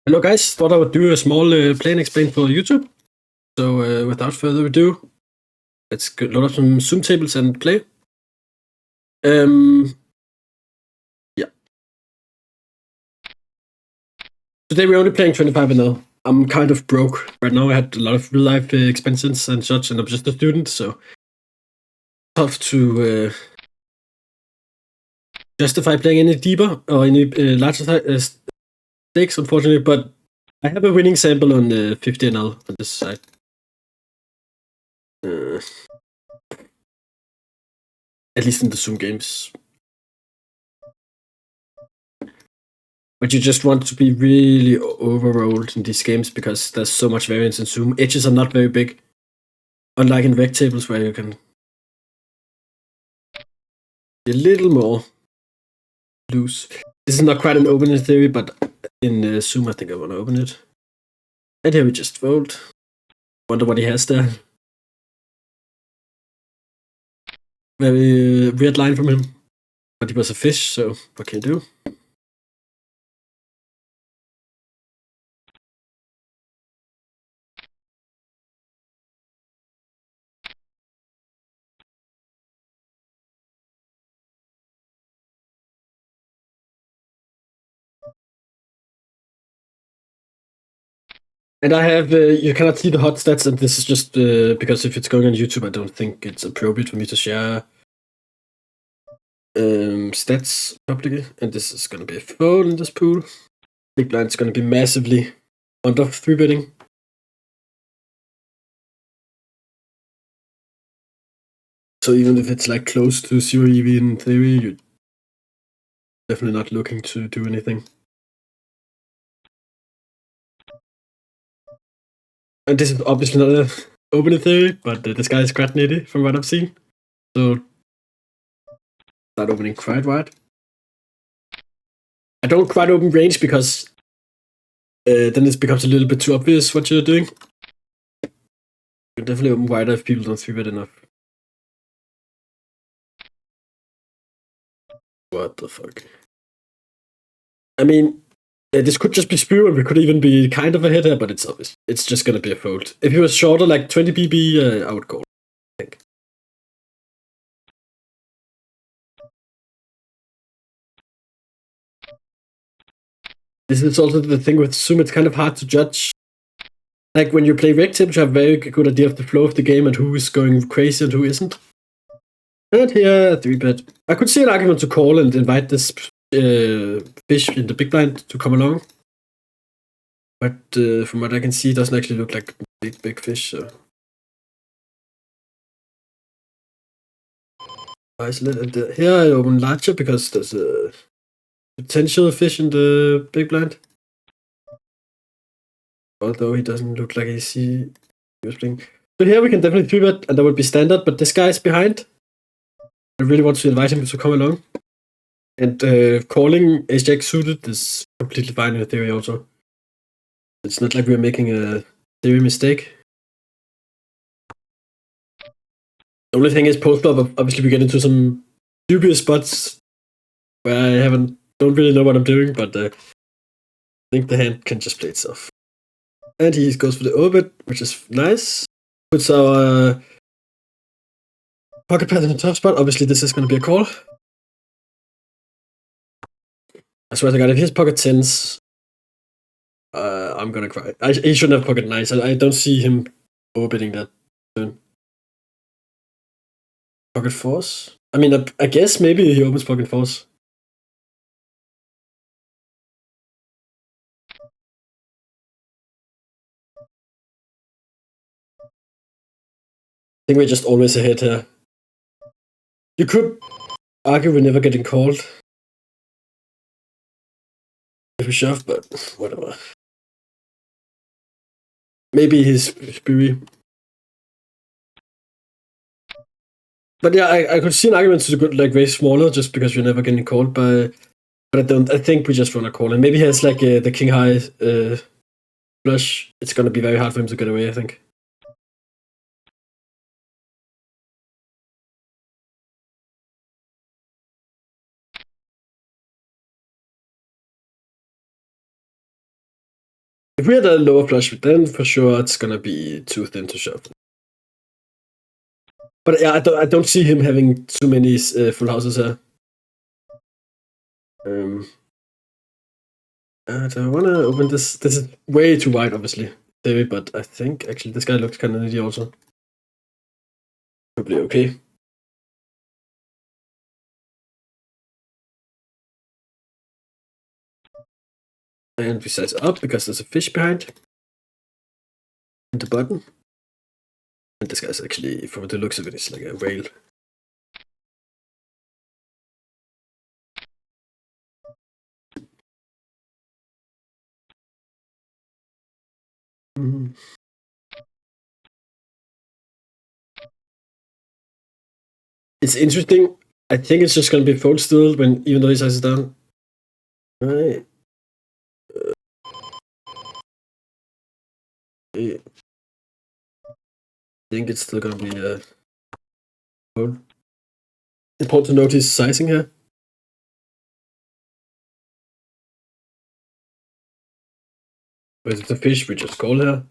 Hello guys, thought I would do a small play and explain for YouTube. So without further ado, let's load up some Zoom tables and play. Yeah. Today we're only playing 25 and 0. I'm kind of broke right now. I had a lot of real life expenses and such, and I'm just a student, so tough to justify playing any deeper or any larger stakes, unfortunately. But I have a winning sample on 50 and 0 on this side. At least in the Zoom games. But you just want to be really overrolled in these games because there's so much variance in Zoom. Edges are not very big, unlike in reg tables where you can be a little more loose. This is not quite an open in theory, but in Zoom I think I want to open it. And here we just fold. Wonder what he has there. Very weird line from him. But he was a fish, so what can you do? And I have, you cannot see the hot stats, and this is just because if it's going on YouTube, I don't think it's appropriate for me to share stats publicly. And this is going to be a fold in this pool. Big blind's going to be massively under 3-betting. So even if it's like close to 0 EV in theory, you're definitely not looking to do anything. And this is obviously not an open in theory, but this guy is quite nitty from what I've seen. So start opening quite wide. I don't quite open range because then it becomes a little bit too obvious what you're doing. You can definitely open wider if people don't 3-bet enough. What the fuck? I mean, this could just be spew, and we could even be kind of ahead here, but it's obvious. It's just gonna be a fold. If he was shorter, like 20 BB, I would call, I think. This is also the thing with Zoom, it's kind of hard to judge. Like when you play reg tables, you have a very good idea of the flow of the game and who is going crazy and who isn't. And here, 3-bet. I could see an argument to call and invite this fish in the big blind to come along. But from what I can see, it doesn't actually look like big fish. So. Isolate. And here I open larger because there's a potential fish in the big blind. Although he doesn't look like he's playing. So here we can definitely 3-bet, and that would be standard, but this guy is behind. I really want to invite him to come along. And calling ace-jack suited is completely fine in theory also. It's not like we're making a theory mistake. The only thing is post-flop, obviously we get into some dubious spots where I don't really know what I'm doing, but I think the hand can just play itself. And he goes for the orbit, which is nice. Puts our pocket pass in the top spot. Obviously this is going to be a call. I swear to God, if he has pocket 10s, I'm gonna cry. He shouldn't have pocket 9s. I don't see him overbidding that turn. Pocket 4s? I mean, I guess maybe he opens pocket 4s. I think we're just always ahead here. You could argue we're never getting called if we shove, but whatever. Maybe he's spewy. But yeah, I could see an argument to go like way smaller just because you're never getting called by. But I think we just want to call him. Maybe he has like the king high flush. It's gonna be very hard for him to get away, I think. If we had a lower flush, then for sure it's gonna be too thin to shuffle. But yeah, I don't see him having too many full houses here. I don't want to open this. This is way too wide, obviously, David, but I think actually this guy looks kind of nitty also. Probably okay. And we size up because there's a fish behind. And the button. And this guy's actually, from the looks of it, is like a whale. It's interesting. I think it's just going to be fold still even though he sizes down. Right. I think it's still going to be a fold. Important to notice sizing here. But it's a fish, we just call here.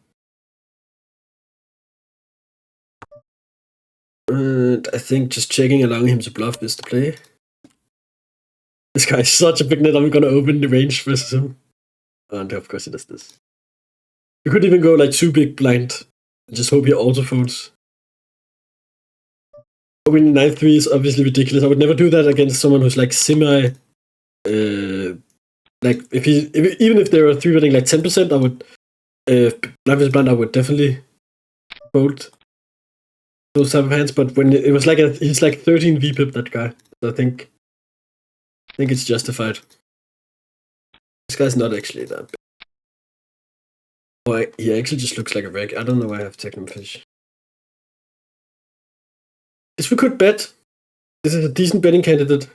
And I think just checking, allowing him to bluff is the play. This guy is such a big net, I'm gonna open the range versus him. And of course he does this. You could even go like 2 big blind. And just hope he auto folds. Winning 9-3 is obviously ridiculous. I would never do that against someone who's like semi. Like even if they were 3-betting like 10%, I would blind versus blind. I would definitely fold those type of hands. But when it was like he's like 13 VPIP, that guy. So I think it's justified. This guy's not actually that big. Oh, he actually just looks like a reg. I don't know why I have taken fish. If we could bet, this is a decent betting candidate.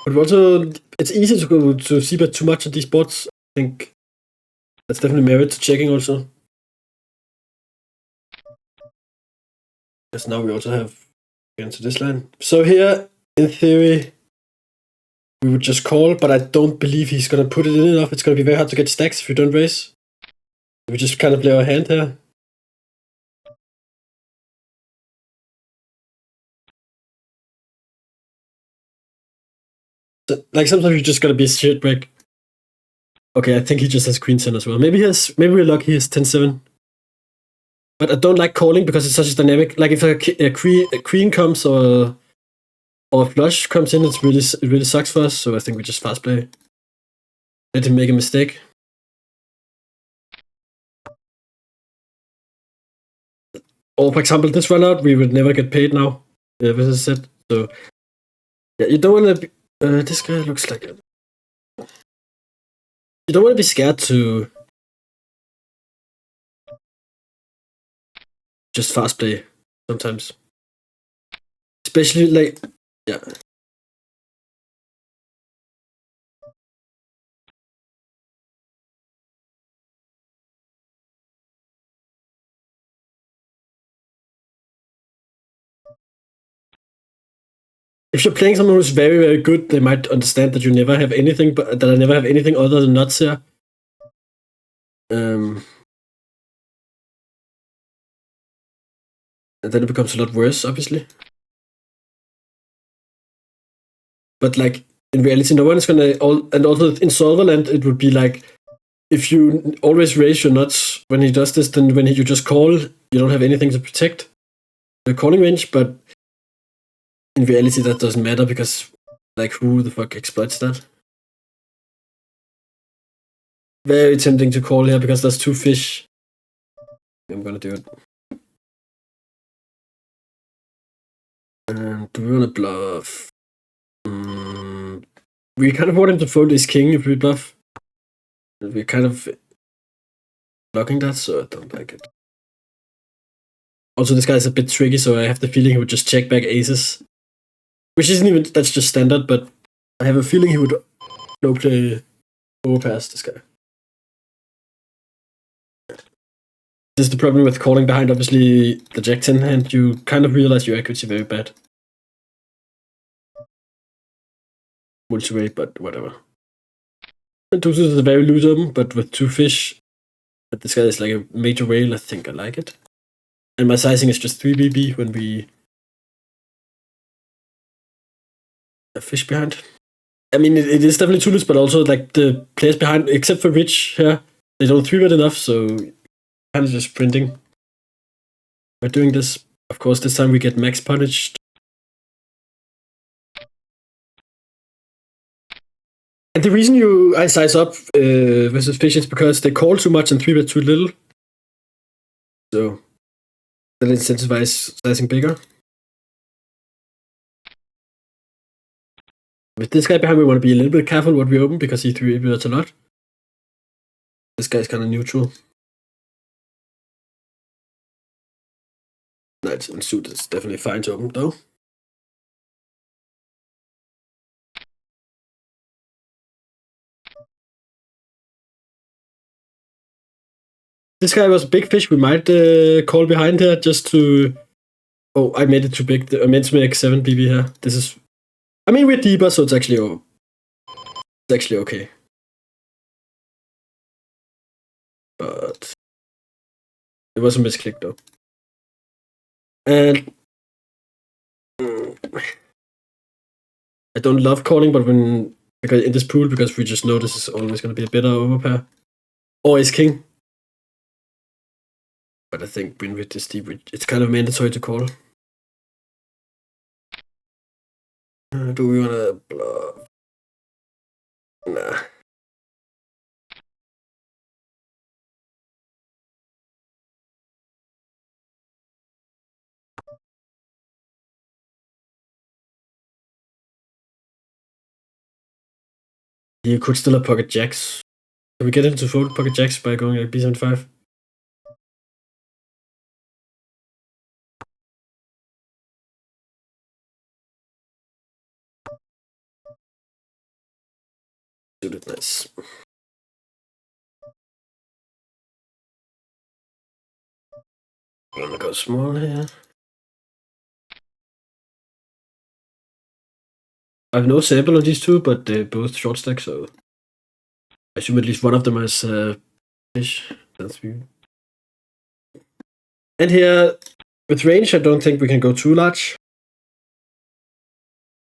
But also, it's easy to go to c-bet too much on these bots. I think that's definitely merit to checking also. Because now we also have into this line. So here, in theory, we would just call, but I don't believe he's going to put it in enough. It's going to be very hard to get stacks if you don't raise. We just kind of play our hand here. So, like sometimes you just gotta be shit break. Okay, I think he just has queen 10 as well. Maybe we're lucky he has 10-7. But I don't like calling because it's such a dynamic. Like if a queen comes or a flush comes in, it really sucks for us. So I think we just fast play. Let him make a mistake. Or for example, this run out, we would never get paid now. This is it. So yeah, you don't want to. This guy looks like it. You don't want to be scared to just fast play sometimes. Especially like, yeah. If you're playing someone who's very, very good, they might understand that you never have anything, but that I never have anything other than nuts here. And then it becomes a lot worse, obviously. But like in reality, no one is gonna. And also in Solverland, it would be like if you always raise your nuts when he does this, then when you just call, you don't have anything to protect the calling range. But in reality, that doesn't matter because like who the fuck exploits that? Very tempting to call here because there's 2 fish. I'm gonna do it. And do we want to bluff? We kind of want him to fold his king if we bluff. We're kind of blocking that, so I don't like it. Also, this guy is a bit tricky, so I have the feeling he would just check back aces. Which isn't even, that's just standard, but I have a feeling he would no play overpass this guy. This is the problem with calling behind, obviously, the Jack 10 hand. You kind of realize your equity very bad. Multi-way, but whatever. And 2 is a very loose open, but with 2 fish, But this guy is like a major whale. I think I like it. And my sizing is just 3BB when we have fish behind. I mean, it is definitely toolers, but also like the players behind, except for Rich here, they don't 3-bet enough, so kind of just printing. By doing this, of course, this time we get max punished. And the reason I size up versus fish is because they call too much and 3-bet too little. So that incentivizes sizing bigger. With this guy behind, we want to be a little bit careful what we open because he 3-bets a lot. This guy's kind of neutral. Knights and suit is definitely fine to open though. This guy was a big fish. We might call behind here just to. Oh, I made it too big. I meant to make 7BB here. This is. I mean, we're deeper, so it's actually okay. But it was a misclick though. And I don't love calling, but because in this pool, because we just know this is always going to be a better overpair. Or ace king. But I think when with this deep, it's kind of mandatory to call. Do we want to bluff? Nah. You could still have pocket jacks. Can we get him to fold pocket jacks by going like B75? Suited, nice. I'm gonna go small here. I have no sample on these two, but they're both short stack, so I assume at least one of them is fish. That's weird. And here, with range, I don't think we can go too large.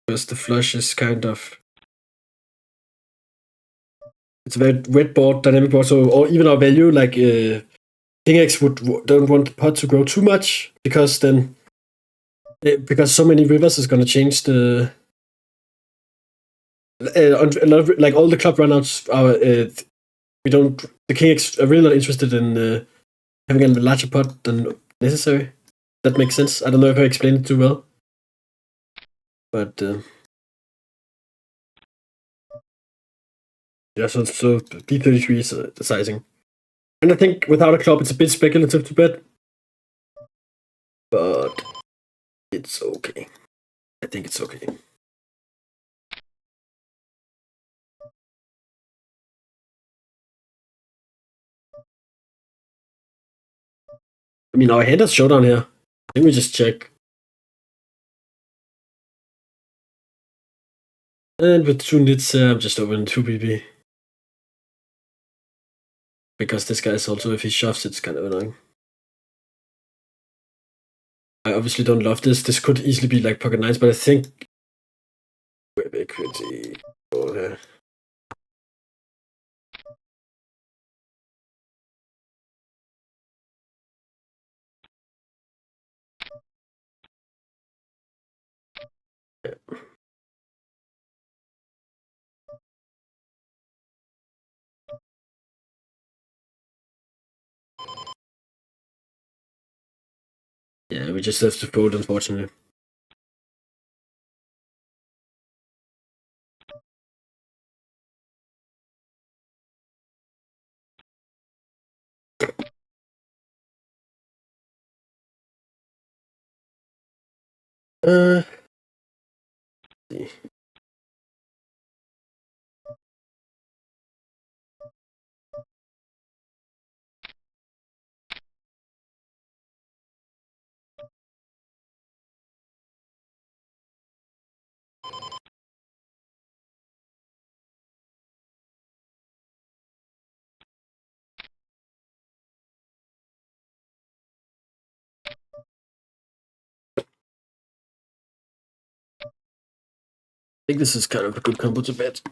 Because the flush is kind of. It's a very wet board, dynamic board, so, or even our value, like King X don't want the pot to grow too much, because then. Because so many rivers is gonna change the. A lot of, like all the club runouts are. We don't. The King X are really not interested in having a larger pot than necessary. That makes sense. I don't know if I explained it too well. But yeah, so D33 is the sizing. And I think without a club, it's a bit speculative to bet. But it's okay. I think it's okay. I mean, our hand has showdown here. I think we just check. And with 2 nits, I'm just opening 2BB. Because this guy is also, if he shoves, it's kind of annoying. I obviously don't love this. This could easily be like pocket nines, but I think we're pretty cool here. Yeah. Yeah, we just have to fold, unfortunately. See. think this is kind of a good combo to bet.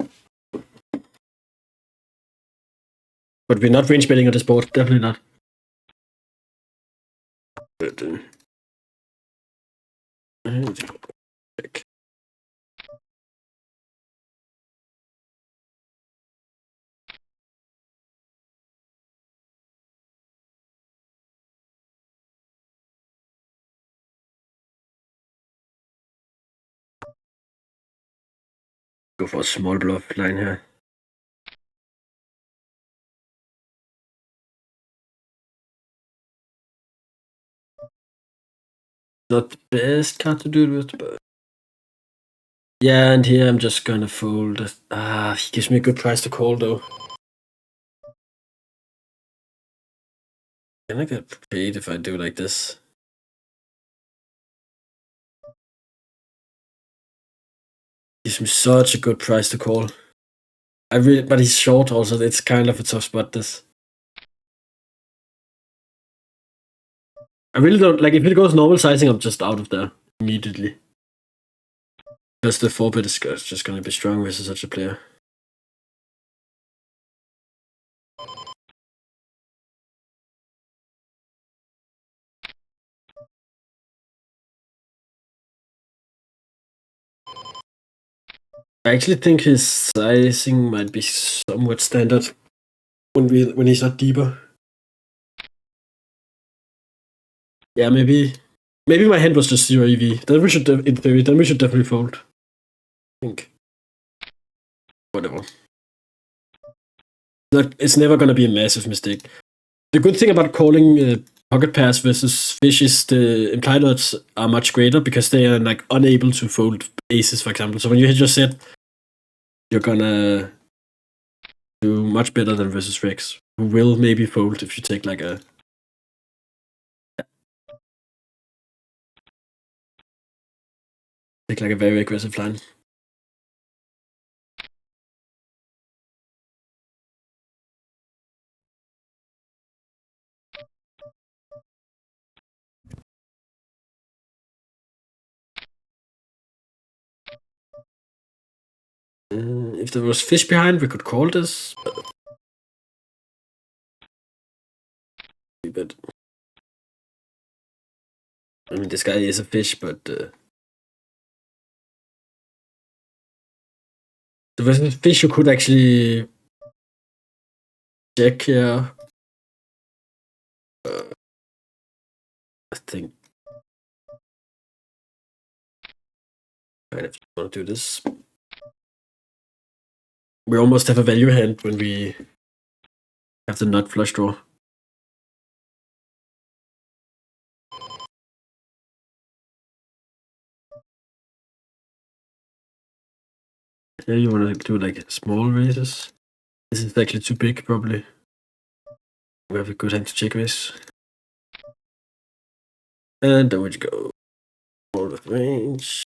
But we're not range betting on this board, definitely not. But, check. Go for a small bluff line here. Not the best card to do it with, but yeah, and here I'm just gonna fold. He gives me a good price to call though. Can I get paid if I do like this? Gives me such a good price to call. But he's short also. It's kind of a tough spot. This. I really don't like if it goes normal sizing. I'm just out of there immediately. Because the 4-bet is just gonna be strong versus such a player. I actually think his sizing might be somewhat standard when he's not deeper. Yeah, maybe my hand was just 0 EV. Then we should in theory. Then we should definitely fold. I think. Whatever. It's never gonna be a massive mistake. The good thing about calling pocket pairs versus fish is the implied odds are much greater because they are like unable to fold aces, for example. So when you hit your set, you're gonna do much better than versus regs, who will maybe fold if you take like a very aggressive line. If there was fish behind, we could call this. But I mean, this guy is a fish, but the versus fish, you could actually check here. I think kind of want to do this. We almost have a value hand when we have the nut flush draw. Here you want to do like small raises. This is actually too big, probably. We have a good hand to check raise. And then we go out of range.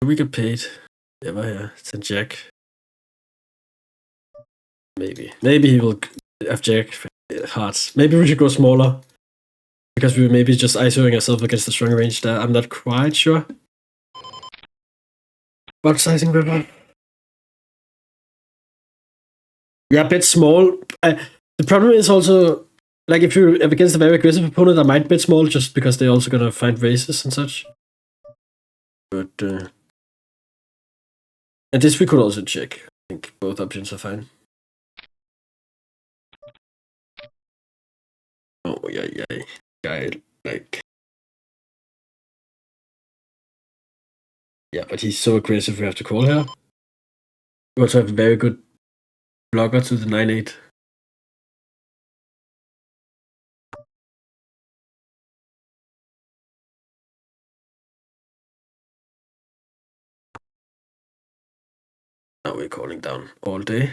We get paid. Yeah, it's a jack. Maybe he will have jack hearts. Maybe we should go smaller. Because we were maybe just isolating ourselves against the strong range there. I'm not quite sure. What sizing river? Yeah, bet small. The problem is also, like, if you're against a very aggressive opponent, I might bet small just because they're also gonna find raises and such. But, and this we could also check. I think both options are fine. Oh, yeah. Guy, like... Yeah, but he's so aggressive we have to call here. We also have a very good blocker to the 9-8. Now we're calling down all day.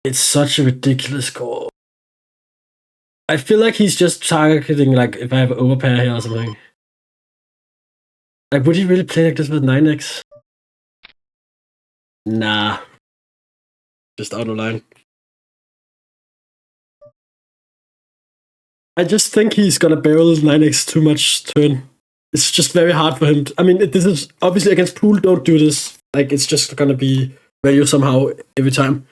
It's such a ridiculous call. I feel like he's just targeting, like, if I have overpair here or something. Like, would he really play like this with 9x? Nah. Just out of line. I just think he's gonna barrel 9x too much turn. It's just very hard for him. I mean, this is obviously against pool, don't do this. Like, it's just gonna be value somehow every time.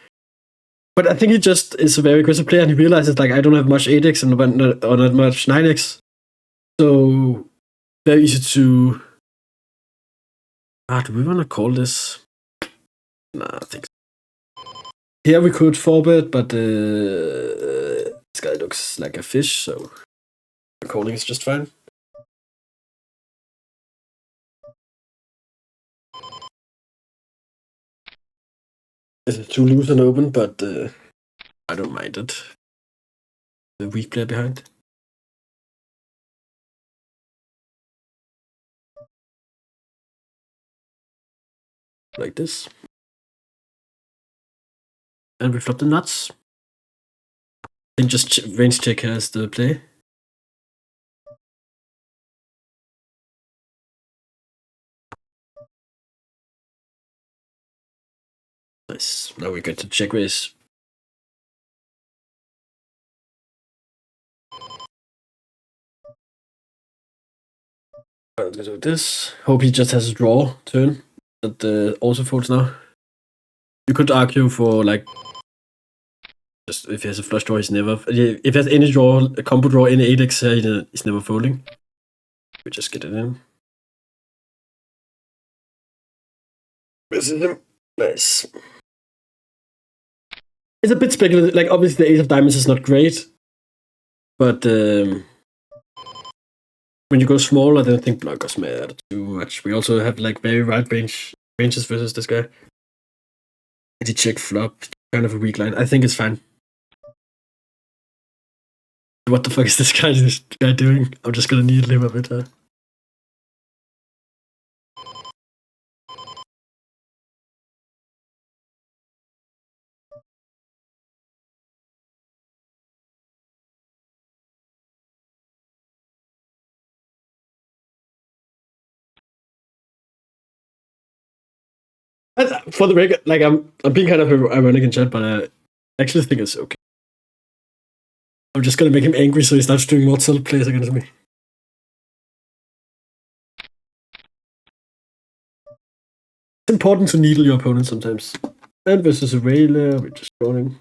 But I think he just is a very aggressive player, and he realizes, like, I don't have much 8x or not much 9x. So, very easy to... do we want to call this? Nah, I think so. Here we could 4-bet, but this guy looks like a fish, so calling is just fine. This is too loose and open, but I don't mind it. The weak player behind. Like this. And we flop the nuts. I think just range check has the play. Nice. Now we get to check raise. I'll do this. Hope he just has a draw turn that also folds now. You could argue for, like, just if he has a flush draw, he's never. If he has any draw, a combo draw, any 8x, he's never folding. We just get it in. This is him. Nice. It's a bit speculative. Like, obviously, the ace of diamonds is not great, but when you go small, I don't think blockers matter too much. We also have, like, very wide ranges versus this guy. And he check flop, kind of a weak line. I think it's fine. What the fuck is this guy doing? I'm just gonna needle him a bit. For the record, like, I'm being kind of ironic in chat, but I actually think it's okay. I'm just gonna make him angry so he starts doing more self plays against me. It's important to needle your opponent sometimes. And versus a Rayler, we're just rolling.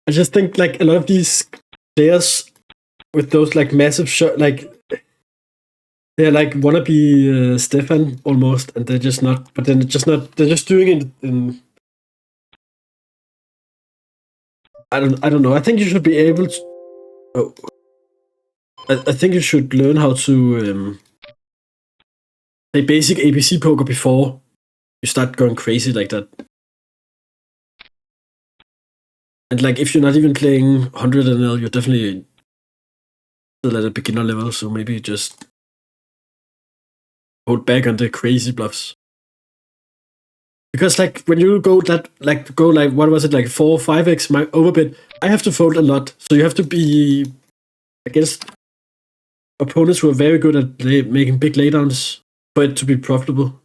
I just think, like, a lot of these players with those, like, massive shot, like, they're like wanna be Stefan almost, and they're just not. But then just not. They're just doing it in. I don't know. I think you should be able to. Oh, I think you should learn how to play basic ABC poker before you start going crazy like that. And, like, if you're not even playing 100 NL, you're definitely still at a beginner level, so maybe just hold back on the crazy bluffs. Because, like, when you go what was it, like 4 or 5x my overbid, I have to fold a lot. So you have to be against opponents who are very good at making big laydowns for it to be profitable.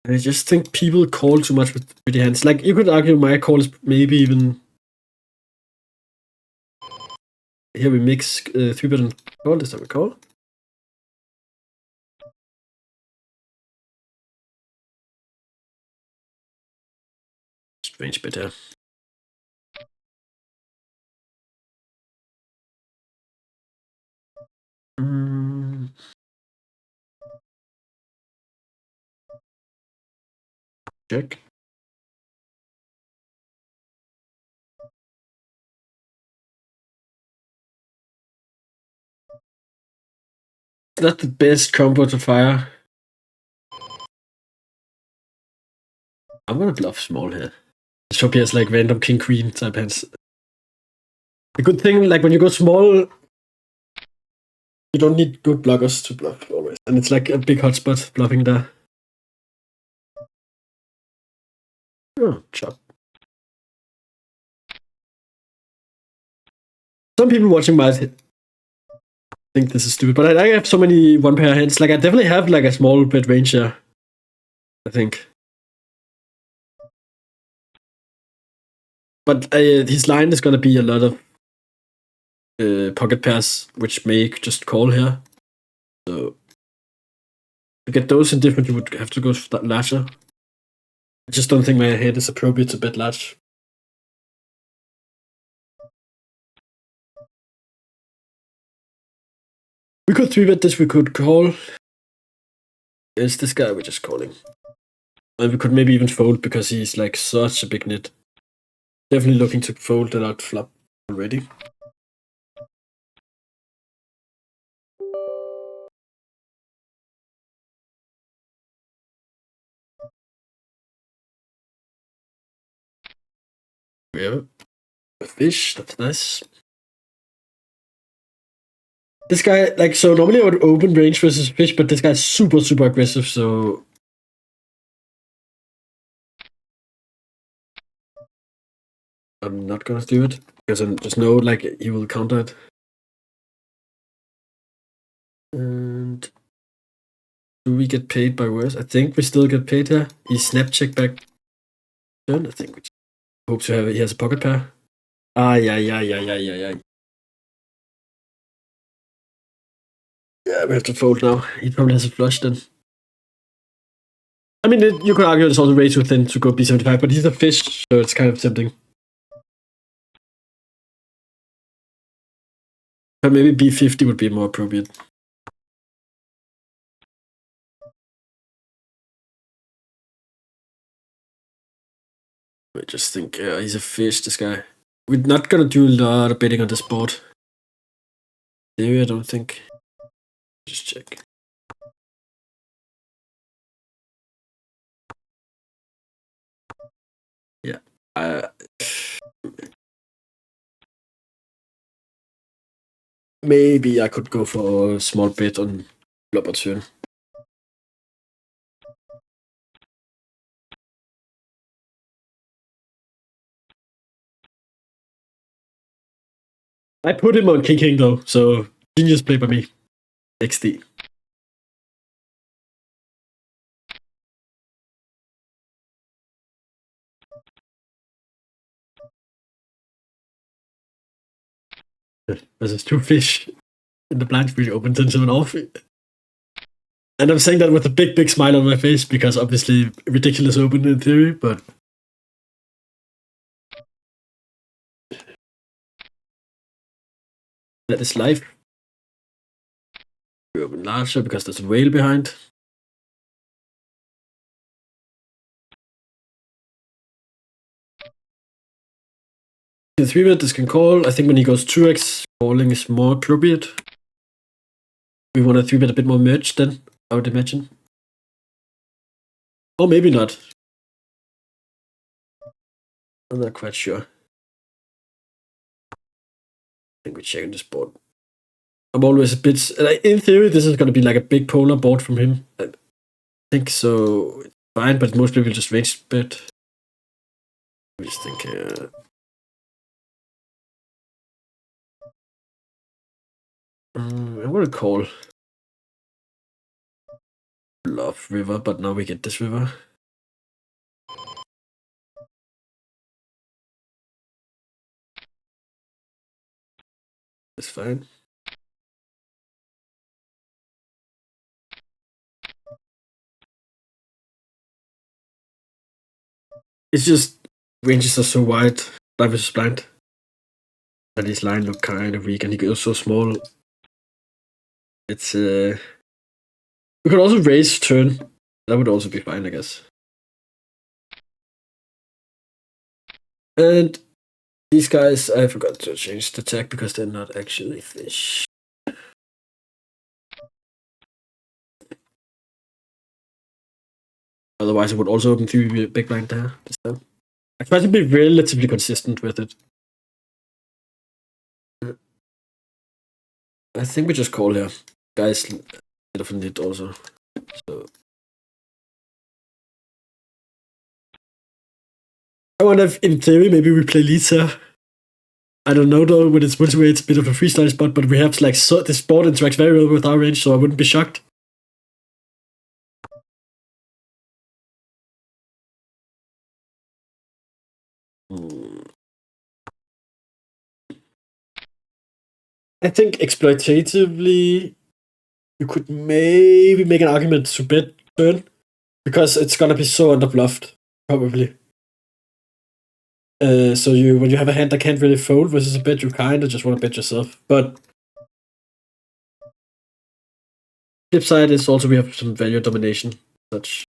And I just think people call too much with pretty hands. Like, you could argue my call is maybe even... Here we mix 3-bet and call. This time we call. Strange bet here. Check. That's the best combo to fire. I'm gonna bluff small here. This should be as, like, random king queen type hands. The good thing, like when you go small, you don't need good blockers to bluff always. And it's like a big hotspot bluffing there. Oh, chop. Some people watching might think this is stupid, but I have so many one pair hands. Like I definitely have like a small bet range here, I think. But his line is gonna be a lot of pocket pairs, which may just call here. So to get those in different, you would have to go larger. I just don't think my hand is appropriate to bet large. We could 3-bet this, we could call. Is this guy we're just calling? And we could maybe even fold because he's like such a big net. Definitely looking to fold that out flop already. We have a fish, that's nice. This guy, like, so normally I would open range versus fish, but this guy's super, super aggressive, so I'm not gonna do it because I just know, like, he will counter it. And do we get paid by worse? I think we still get paid here. He snap check back turn. I think we hope to have it. He has a pocket pair. Yeah. Yeah, we have to fold now. He probably has a flush then. I mean, you could argue it's also way too thin to go B75, but he's a fish, so it's kind of tempting. But maybe B50 would be more appropriate. I just think he's a fish, this guy. We're not gonna do a lot of betting on this board. There, I don't think. Just check. Yeah. Maybe I could go for a small bet on flop or turn. I put him on king though, so genius play by me. XD. Versus two fish in the blind really opens into an off. And I'm saying that with a big smile on my face because obviously ridiculous open in theory, but that is life. We open larger because there's a whale behind. In 3-bet, this can call. I think when he goes 2x, calling is more appropriate. We want to 3-bet a bit more merged then, I would imagine. Or maybe not. I'm not quite sure. I think we're checking this board. I'm always a bit... in theory, this is going to be like a big polar board from him. I think so. It's fine, but most people just range bet. I just think... I want to call bluff river, but now we get this river. It's fine. It's just ranges are so wide. Blind versus blind. And his line look kind of weak, and he goes so small. It's we could also raise turn. That would also be fine, I guess. And these guys, I forgot to change the tag because they're not actually fish. Otherwise, I would also open 3 big blind there. I try to be relatively consistent with it. I think we just call here. Guys, bit of a nit also. So I wonder if, in theory, maybe we play leads here. I don't know though. When it's multiway, it's a bit of a freestyle spot, but we have like this board interacts very well with our range, so I wouldn't be shocked. I think exploitatively, you could maybe make an argument to bet turn, because it's gonna be so underbluffed, probably. So when you have a hand that can't really fold versus a bet, you kind of just want to bet yourself. But flip side is also we have some value domination, such.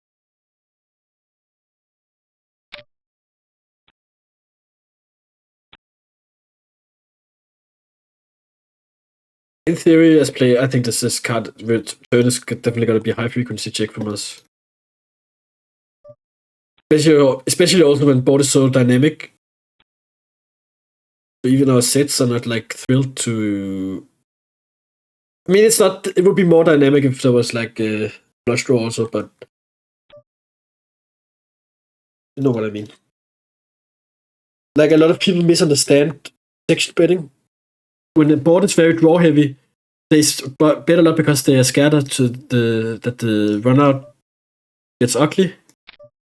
In theory, as play, I think this card with turn is definitely going to be a high frequency check from us. Especially also when board is so dynamic. Even our sets are not like thrilled to. I mean, it's not. It would be more dynamic if there was like a flush draw also, but you know what I mean. Like a lot of people misunderstand section betting. When the board is very draw heavy, they bet a lot because they are scared that the run out gets ugly.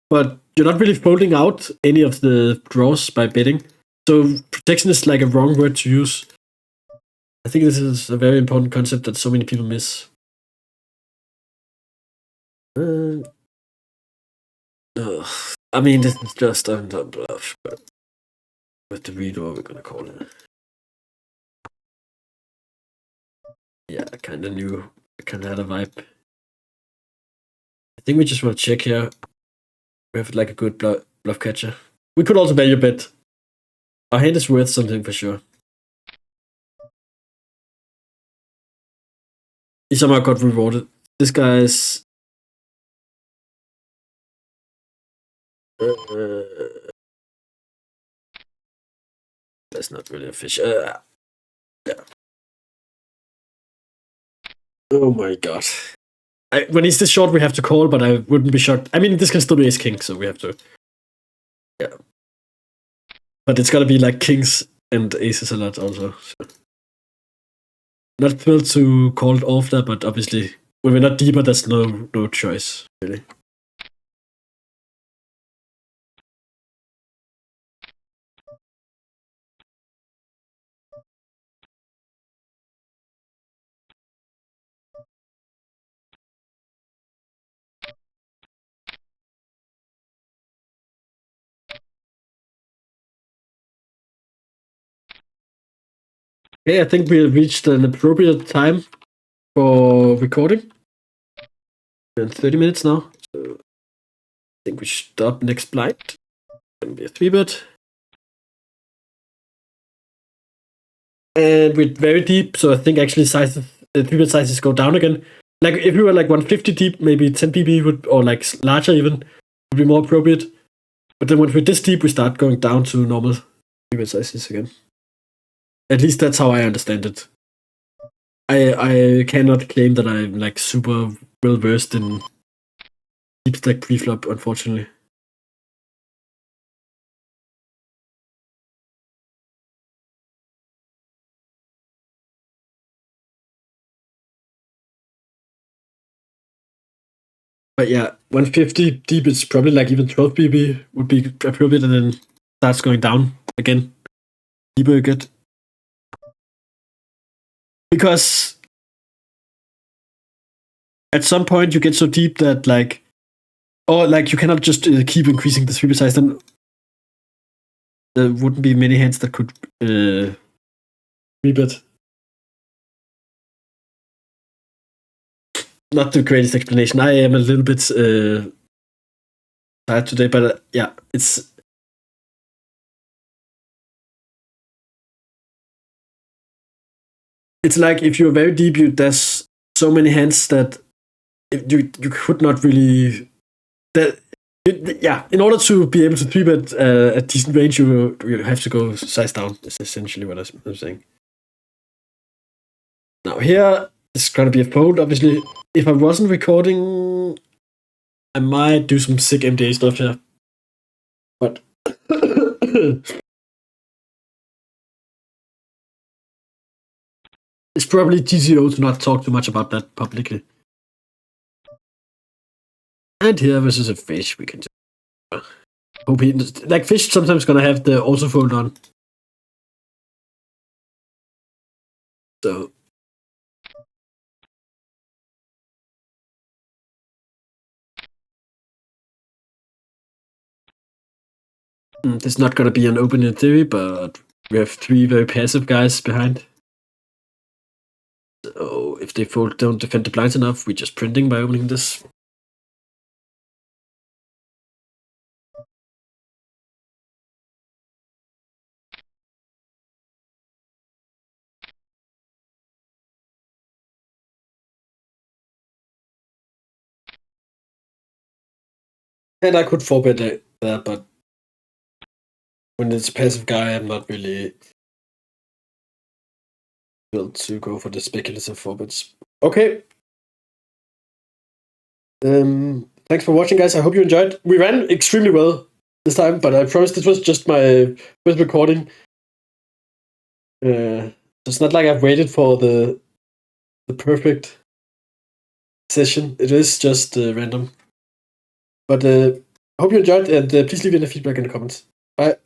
But you're not really folding out any of the draws by betting. So protection is like a wrong word to use. I think this is a very important concept that so many people miss. I mean, this is just under bluff, but with the redraw, we're gonna call it. Yeah, I kind of knew. I kind of had a vibe. I think we just want to check here. We have like a good bluff catcher. We could also value bet. Our hand is worth something for sure. He somehow got rewarded. This guy's. That's not really a fish. Yeah. Oh my god. When he's this short, we have to call, but I wouldn't be shocked. I mean, this can still be ace king, so we have to. Yeah. But it's gotta be like kings and aces a lot also. So. Not thrilled to call it off there, but obviously, when we're not deeper, there's no choice, really. Okay, I think we reached an appropriate time for recording. We're in 30 minutes now, so I think we should stop next blind. It's gonna be a 3-bet. And we're very deep, so I think actually the 3-bet sizes go down again. Like if we were like 150 deep, maybe 10 PB would, or like larger even, would be more appropriate. But then when we're this deep, we start going down to normal 3-bet sizes again. At least that's how I understand it. I cannot claim that I'm like super well versed in deep stack preflop, unfortunately. But yeah, 150 deep is probably like even 12 BB would be appropriate, and then starts going down again. Deeper you get. Because at some point you get so deep that like, or like you cannot just keep increasing the 3-bet size, then there wouldn't be many hands that could 3-bet. Not the greatest explanation. I am a little bit tired today, but yeah, it's like if you're very deep, there's so many hands that you could not really. In order to be able to 3-bet a decent range, you have to go size down. Is essentially what I'm saying. Now here, it's gonna be a fold. Obviously, if I wasn't recording, I might do some sick MDA stuff here. But it's probably TCO to not talk too much about that publicly. And here versus a fish, we can just hope he, like fish sometimes gonna have the auto fold on. So there's not gonna be an open in theory, but we have 3 very passive guys behind. So if they fold, don't defend the blinds enough, we're just printing by opening this. And I could 4-bet that, but when it's a passive guy, I'm not really built to go for the speculative 4-bets. Okay. Thanks for watching, guys. I hope you enjoyed. We ran extremely well this time, but I promise this was just my first recording. It's not like I've waited for the perfect session. It is just random. But I hope you enjoyed, and please leave any feedback in the comments. Bye.